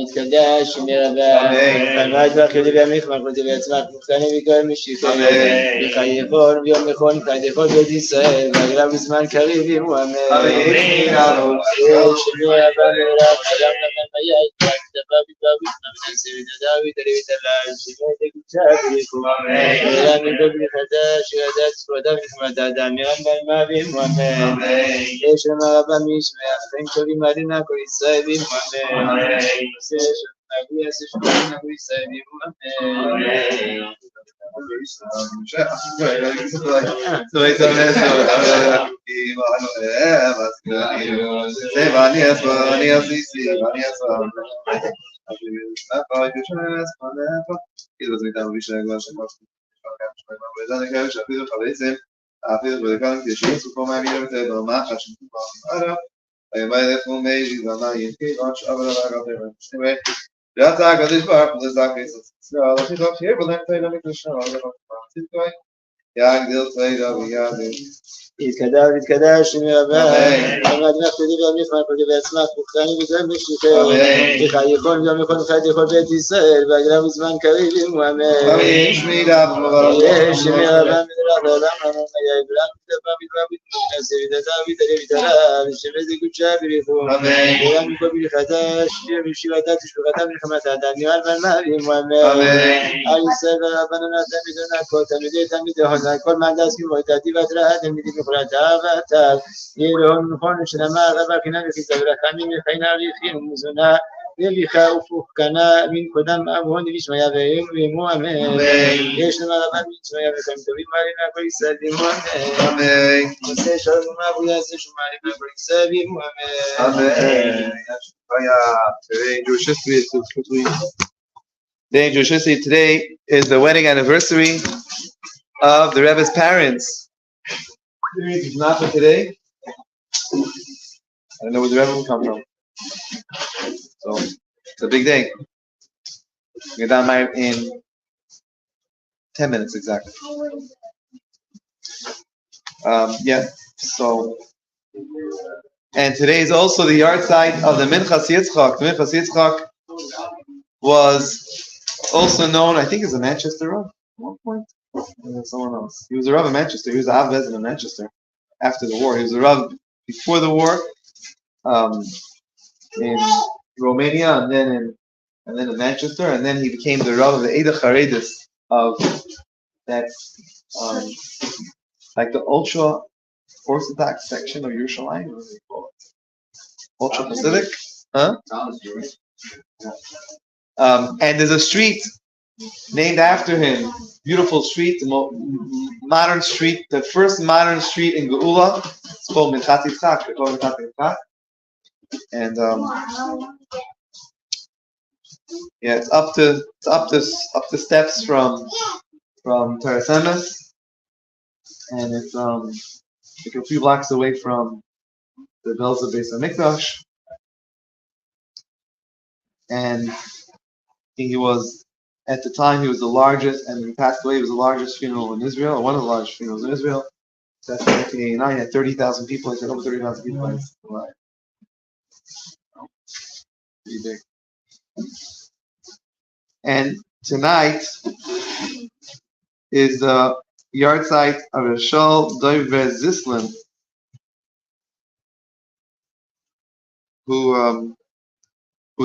יתקדש מרבה פרמד ואחרי בימיך מלכות בעצמך מוכתני וכל משיחי וחי יכול ויום יכול חי יכול בית ישראל והגלה בזמן קריב ימו אמן שמי אבא מרב חלם לכם ביית דבה בדבי נעשה ודבי תלי ותלל שמי תקוצה בריחו ואלה מלכות בריחתה שירדת ספרדה וחמדה דמירן בלמה וימו אמן יש למה רבה מישמע חיים טובים עלינה כל ישראל וימו אמן Rata Gadish Bar, the Zakis, so he got here, but then played on the Krishna. Yag Dil played up, we got it. יתקדש מרבה פרמד ואחרי בימיך מלכות בעצמך מוכתני וכל משיחי וחי יכול ויום יכול חי יכול בית ישראל והגלה בזמן קריב ימו אמן שמי רבה מדרך לעולם אמן היה אברהם מדבר מדבר מתנשא ודתה ותלה ותלל שמי דקודשה בריחו ואולם מכל בריחתה שבשיבתה תשבחתה מלחמת האדם נראה לבלמה וימו אמן על ישראל ורבנו נתן מדונה כל תלמידי הודנה כל מהנדס כמותתי והתראה תלמידי מוחלטה ואתה ירום נכון שנאמר רבה כנה וחיזה ורחמים וחיינה ויחין ומזונה וביכה ופוחקנה מן קודם אבון וישמיה וימו אמן יש למה רבה וישמיה וחיים טובים מעלים מהכל ישראל וימו אמן עושה שלום ומאבו יעשה שום מעלים מהכל ישראל וימו אמן Today is the wedding anniversary of the Rebbe's parents. It's not for today. I don't know where the Rebbe will come from. So It's a big day. Get down in 10 minutes exactly. So, and today is also the yard site of the Mincha Yitzchak. The Mincha Yitzchak was also known, I think, as a Manchester Rav at one point. Someone else. He was a Rav in Manchester. He was an Av Bezin in Manchester after the war. He was a Rav before the war in Romania, and then in Manchester, and then he became the Rav of the Eda Charedis of that, like the ultra Orthodox section of Yerushalayim. What do they call it? Ultra Pacific, huh? And there's a street named after him. Beautiful street, modern street, the first modern street in Geula. It's called Mincha Yitzchak. They call it Mincha Yitzchak. And it's up the steps from Teres Emes, and it's like a few blocks away from the bells of Beis Hamikdash. And he was, at the time, he was the largest, and when he passed away, he was the largest funeral in Israel, or one of the largest funerals in Israel. That's in 1989. He had 30,000 people. He said over 30,000 people alive. Pretty big. And tonight is the yard site of Rishal Doiver Zislin, who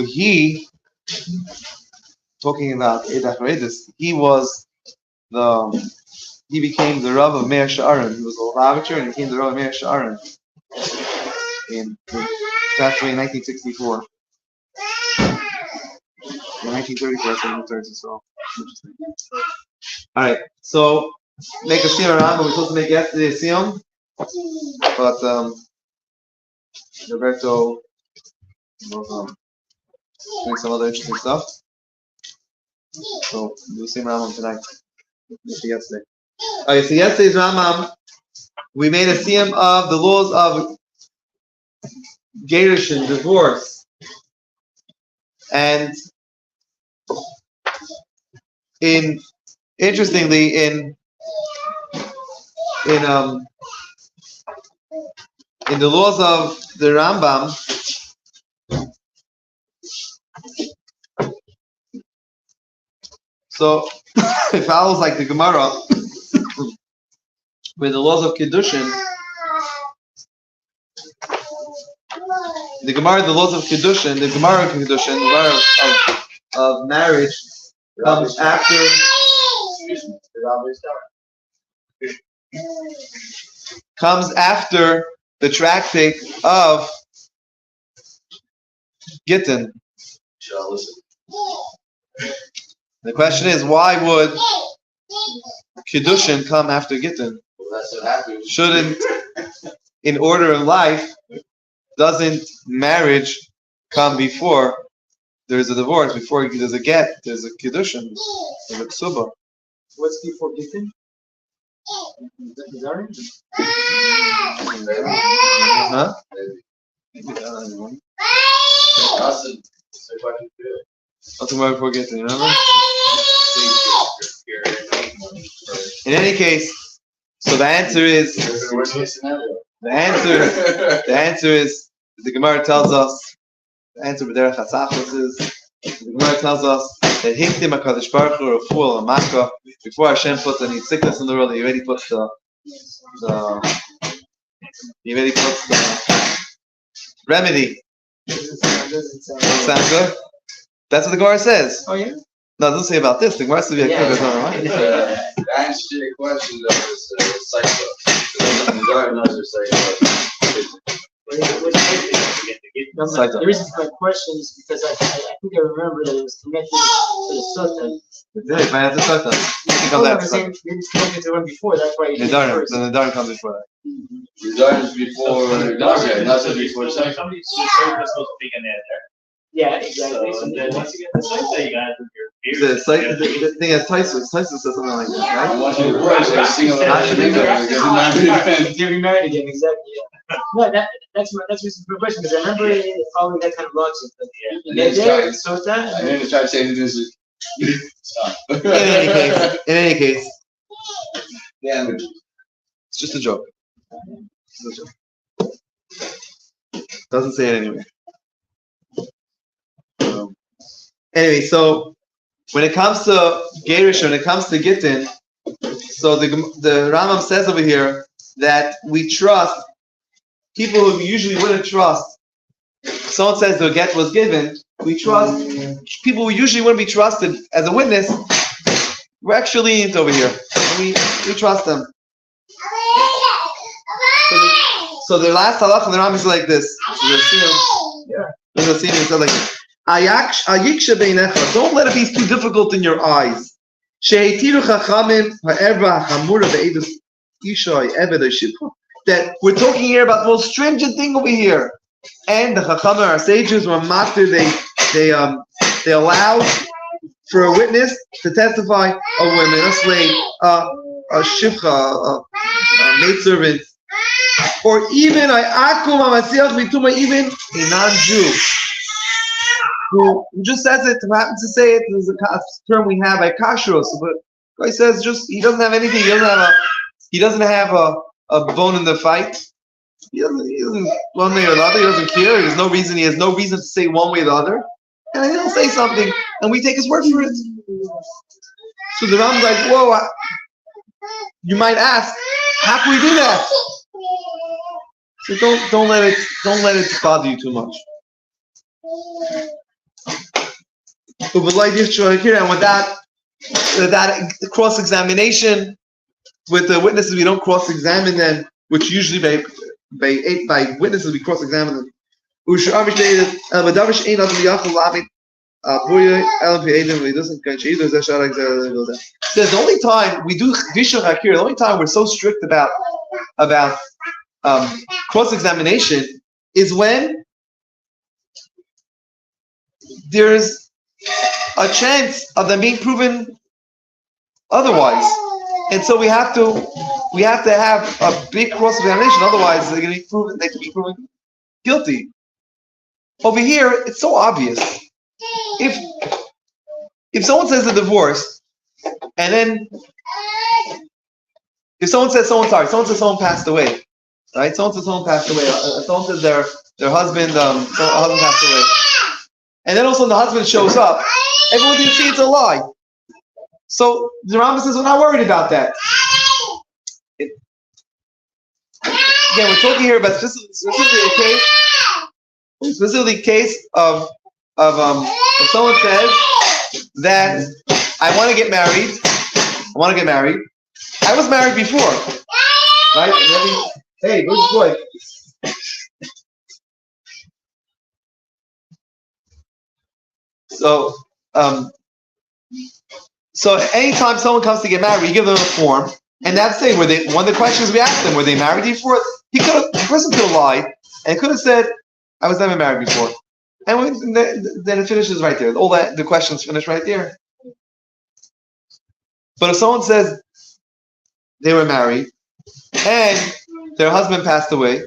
he, talking about Eda Charedis, he became the Rav of Meir Sha'aron. He was a Lavacher and he became the Rav of Meir Sha'aron in 1964. In 1934, so interesting. Alright, so make a siyum around, but we're supposed to make yesterday a siyum, but Roberto was doing some other interesting stuff. So we'll do the same Rambam tonight. Yesterday. Okay, so yesterday's Rambam, we made a siyum of the laws of Gerushin, divorce, and interestingly in the laws of the Rambam, so it follows like the Gemara with the laws of Kiddushin. The Gemara of marriage comes after the tractate of Gittin. The question is, why would Kiddushin come after Gittin? Shouldn't, in order of life, doesn't marriage come before there's a divorce? Before there's a get, there's a Kiddushin, there's a Ksuba. What's before Gittin? Huh? What's the word before Gittin, you remember? In any case, so the answer is the Gemara tells us, the answer b'derech hatzachos is, the Gemara tells us that Hikdim HaKadosh Baruch Hu Refuah L'Maka, before Hashem puts any sickness in the world, He already puts the remedy. Doesn't Sound good? That's what the Gemara says. Oh yeah? No, it doesn't say about this. The Gemara says The answer to your question though is cycle. The reason for my question is because I think I remember that it was connected to the Sutta. It's right after Sota. It's connected to one before, that's why you first. The Darn comes before that. The Darn is before Darn, not so before Cycle. Somebody's supposed to be in there. Yeah, exactly. So then once you get the site, you got your beard. The thing is, Tyson says something like that, right? Watching the price, I sing a lot of Getting married again, exactly. No, that's my question because I remember following that kind of logic. And then try- Sota, and then try to say this is. Stop. In any case, Yeah. it's just a joke. It's a joke. Doesn't say it anyway. Anyway, so when it comes to Gerish, when it comes to Gittin, so the Rambam says over here that we trust people who we usually wouldn't trust. Someone says the get was given, we trust people who usually wouldn't be trusted as a witness. We're actually lenient over here. We trust them. So the last halach of the Rambam is like this. It says like, don't let it be too difficult in your eyes. That we're talking here about the most stringent thing over here. And the Chachamim, our sages, were master. They allowed for a witness to testify, a woman, a slave, a shivcha, a maidservant, or even even a non-Jew who just says it, who happens to say it. There's a term we have by kashrus, but guy says just he doesn't have anything. He doesn't have a bone in the fight. He doesn't one way or the other. He doesn't care. He has no reason to say one way or the other. And then he'll say something, and we take his word for it. So the Rambam's like, whoa, you might ask, how can we do that? So don't let it bother you too much. And with that cross-examination with the witnesses, we don't cross-examine them, which usually by witnesses we cross-examine them. Says the only time we do Vishal Hakir, the only time we're so strict about cross-examination is when there's a chance of them being proven otherwise, and so we have to have a big cross-examination. Otherwise, they can be proven guilty. Over here, it's so obvious. If someone says a divorce, and then if someone says someone passed away, right? Someone says someone passed away. Someone says their husband passed away, and then also the husband shows up. Everyone can see it's a lie. So the Rambam says we're not worried about that. Again, we're talking here about specifically a case of if someone says that I want to get married. I was married before, right? Hey, good boy. So anytime someone comes to get married, we give them a form, and that's the thing. One of the questions we asked them, were they married before? The person could have lied and could have said, I was never married before. And then it finishes right there. All the questions finish right there. But if someone says they were married and their husband passed away,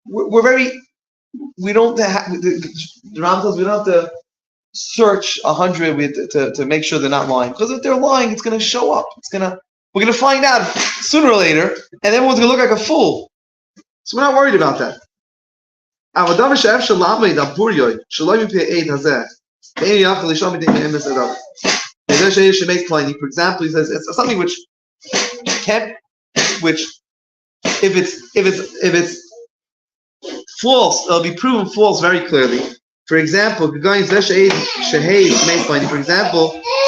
we don't have to search 100 to make sure they're not lying. Because if they're lying, it's going to show up. We're going to find out sooner or later, and everyone's going to look like a fool. So we're not worried about that. For example, he says it's something which if it's false, it'll be proven false very clearly. For example,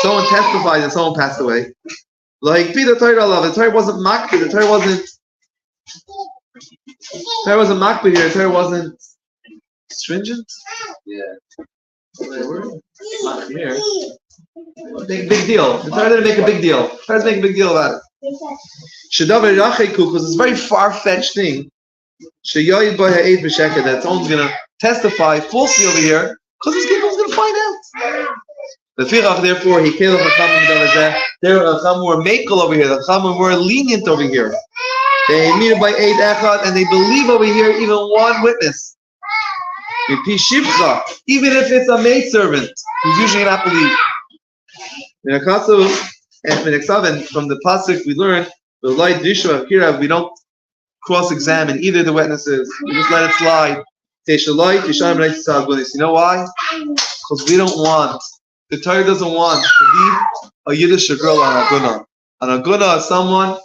someone testifies that someone passed away. Like the Torah wasn't makbid, the Torah wasn't makbid here, the Torah wasn't stringent. Yeah. Here. Big deal. The Torah didn't make a big deal. The Torah doesn't make a big deal about it. Because it's a very far-fetched thing. That someone's going to testify falsely over here because this people's going to find out. Therefore, he killed the Chachamim. They were Chachamim were makel over here. The Chachamim were lenient over here. They meet by Eid Echad, and they believe over here even one witness. Even if it's a maidservant, who's usually not believed. And from the pasuk we learn, we don't cross-examine either the witnesses. We just let it slide. You know why? Because we don't want, the Torah doesn't want to leave a Yiddish girl on a guna. An aguna is someone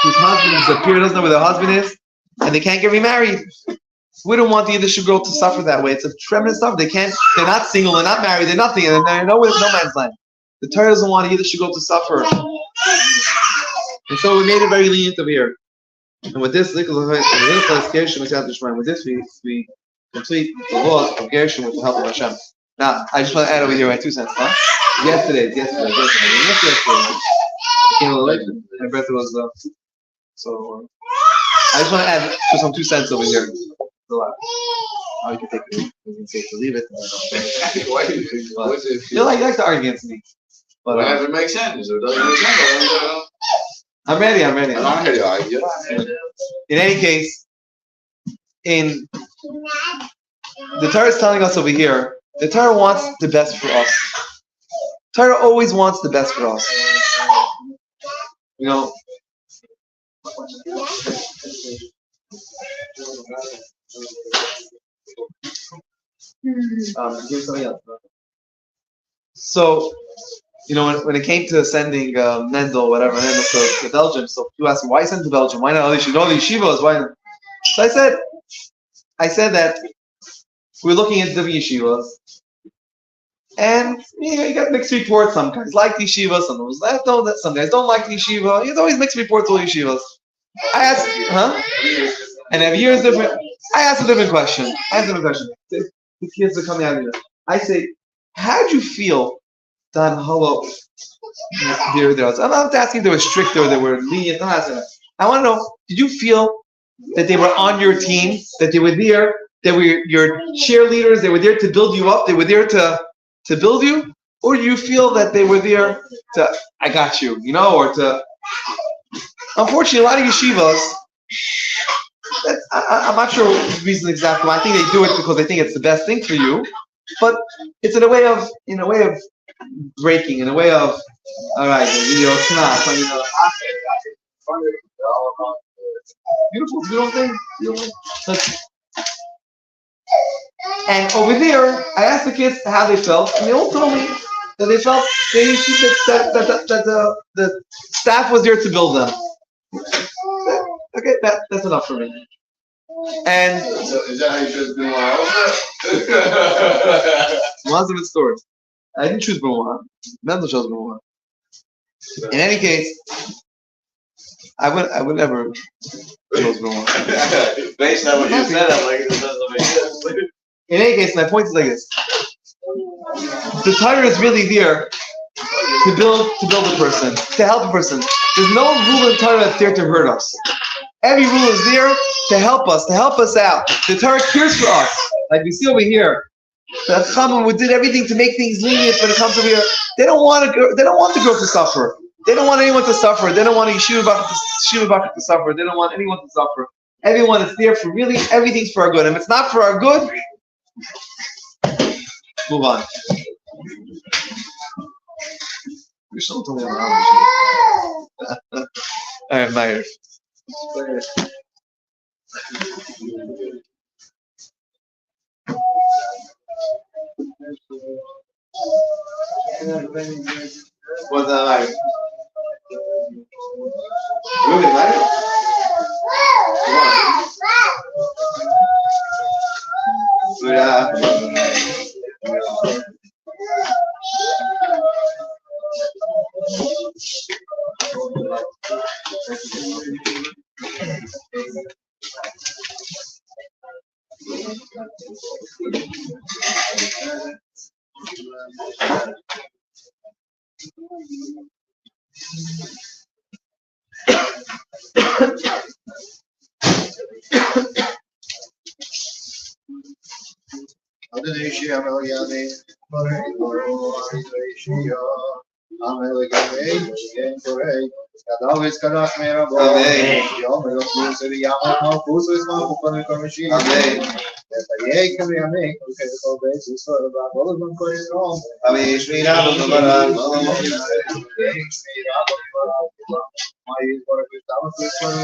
whose husband disappeared, doesn't know where their husband is, and they can't get remarried. We don't want the Yiddish girl to suffer that way. It's a tremendous stuff. They're not single, they're not married, they're nothing, and they're no man's land. The Torah doesn't want a Yiddish girl to suffer. And so we made it very lenient over here. And with this, we complete the laws of Gershon with the help of Hashem. Now, I just want to add over here my 2 cents, huh? Yesterday. I came a little late. My birthday was, so I just want to add some 2 cents over here. You can take it, you can say to leave it. You like to argue against me. But whenever it makes sense, it doesn't make sense. I'm ready. I'm not here to argue. In any case, in the Torah is telling us over here, the Torah wants the best for us. Torah always wants the best for us. You know, give somebody else. So, you know, when it came to sending Mendel, whatever, to Belgium, so you asked me, why send to Belgium? Why not? You should know the yeshivas. Why not? So I said that we're looking at different yeshivas, and you got mixed reports. Some guys like the yeshiva, some guys don't like the yeshiva. There's always mixed reports all yeshivas. I asked, and every year is different. I asked a different question. The kids are coming out of here. I say, how did you feel, Dan Hello? I'm not asking if they were strict or they were lenient. I'm not asking that. I want to know, did you feel that they were on your team, that they were there, they were your cheerleaders, they were there to build you up, they were there to build you? Or do you feel that they were there to, I got you, or to... Unfortunately, a lot of yeshivas, I'm not sure the reason exactly why. I think they do it because they think it's the best thing for you, but it's in a way of breaking, in a way of, all right, it's not. Beautiful thing. And over there, I asked the kids how they felt, and they all told me that they felt that the staff was there to build them. Okay, that's enough for me. And is that how you chose Lots of stories. I didn't choose Benoit. Mendel chose Benoit. In any case, I would never chose Benoit. Based on what you said, I'm like, it doesn't make sense. In any case, my point is like this: the Torah is really there to build a person, to help a person. There's no rule in Torah that's there to hurt us. Every rule is there to help us out. The Torah cares for us, like we see over here. The Chachamim who did everything to make things lenient when it comes over here. They don't want the girl to suffer. They don't want anyone to suffer. They don't want a yeshiva bucket to suffer. They don't want anyone to suffer. Everyone is there for really everything's for our good. And if it's not for our good, move on. You're still talking about all right, Maariv. What's that like? Really, Maariv? Davis Kadash Mera Amen. Yom Yokus Yama Kusus Makupan Komishi Amen. Yek Yamek Basis for the Bolman Korizom Amen. Shri Ram Maharaj. My for a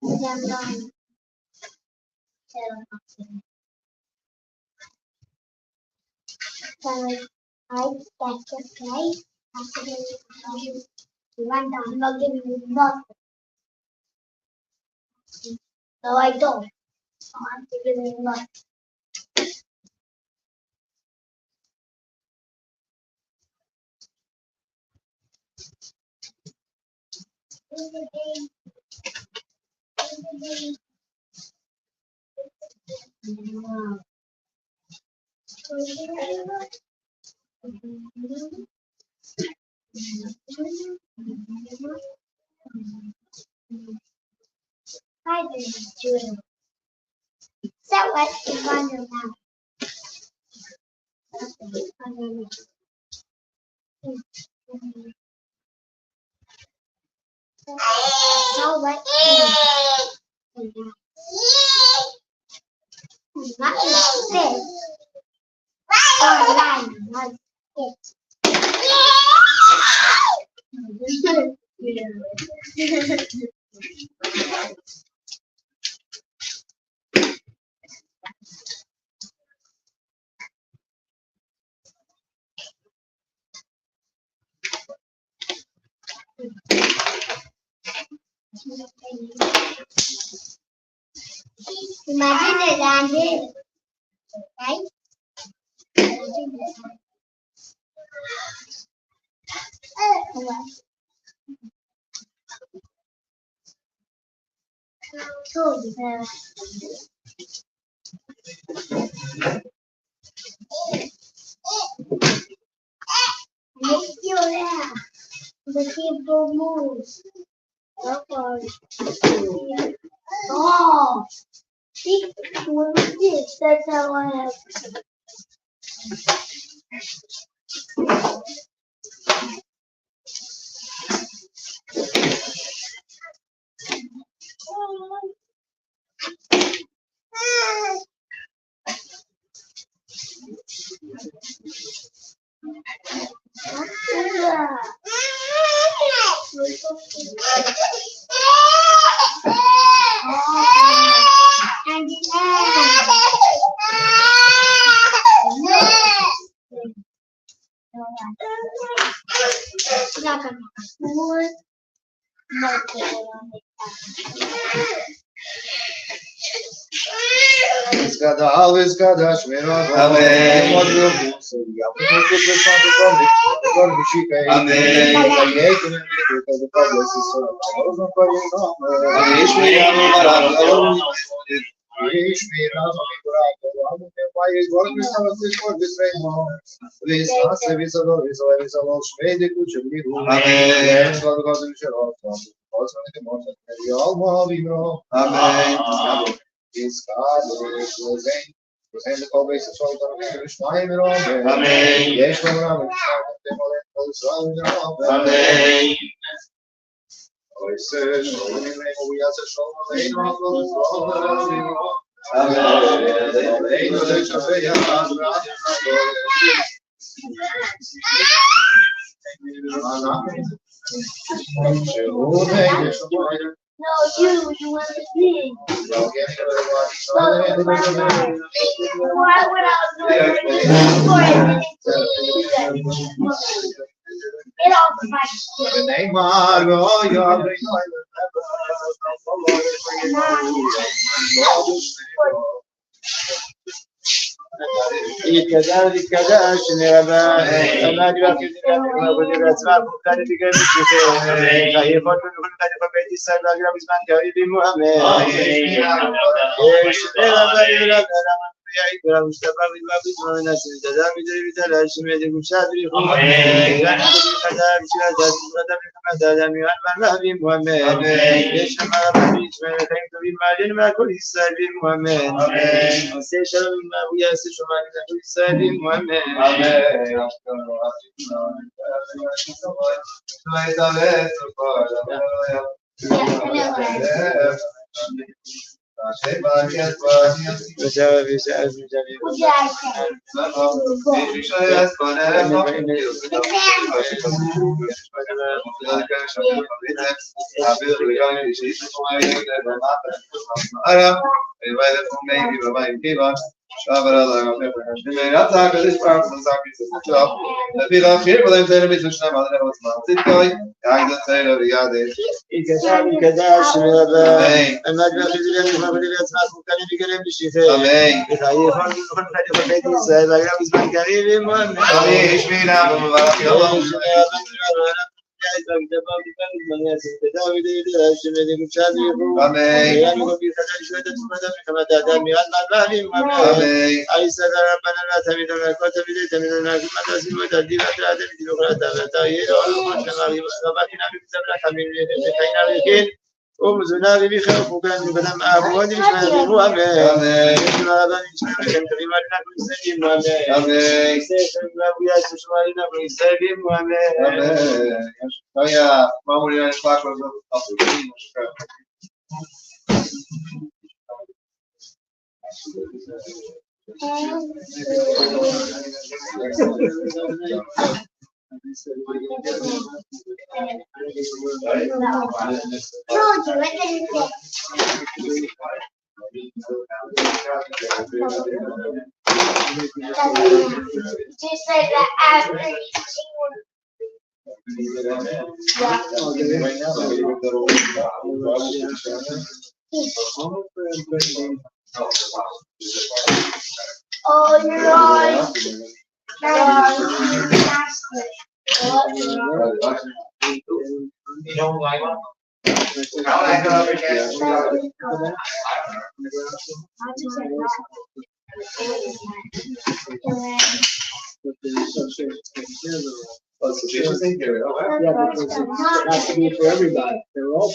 Amen. No, I don't. I'm giving you one. Hi there, Judah. Is that what is on your mouth? On your mouth. No, what? Not this. Oh, line, not it. Imagine it landed, right? Make you laugh. The people move. Oh, see, what is this? That's how I have. Always God, Amen. No, you want to see. Why would I do it? Get off يتكدش نبا أما دلوقتي أنا بدي أسمع بكرة تيجي نشوفه كاي يكون من كاي يكون بيتي سر لقى بسمان كاي بمؤمن إيش نبا بدي يا إبراهيم مشتبه بالباب اسمه الناس تدام يدري بتلاش ميدي مشابري هو كان كذا بشلا ذات كذا بكم هذا ميان ما بمؤمن إيش ما ربيش ما كان كبير مالين ما كل يسال بمؤمن إيش ما ويا إيش ما كل يسال بمؤمن Just like that after oh, you're right. You don't like one? Yeah, because it has to be for everybody. They're all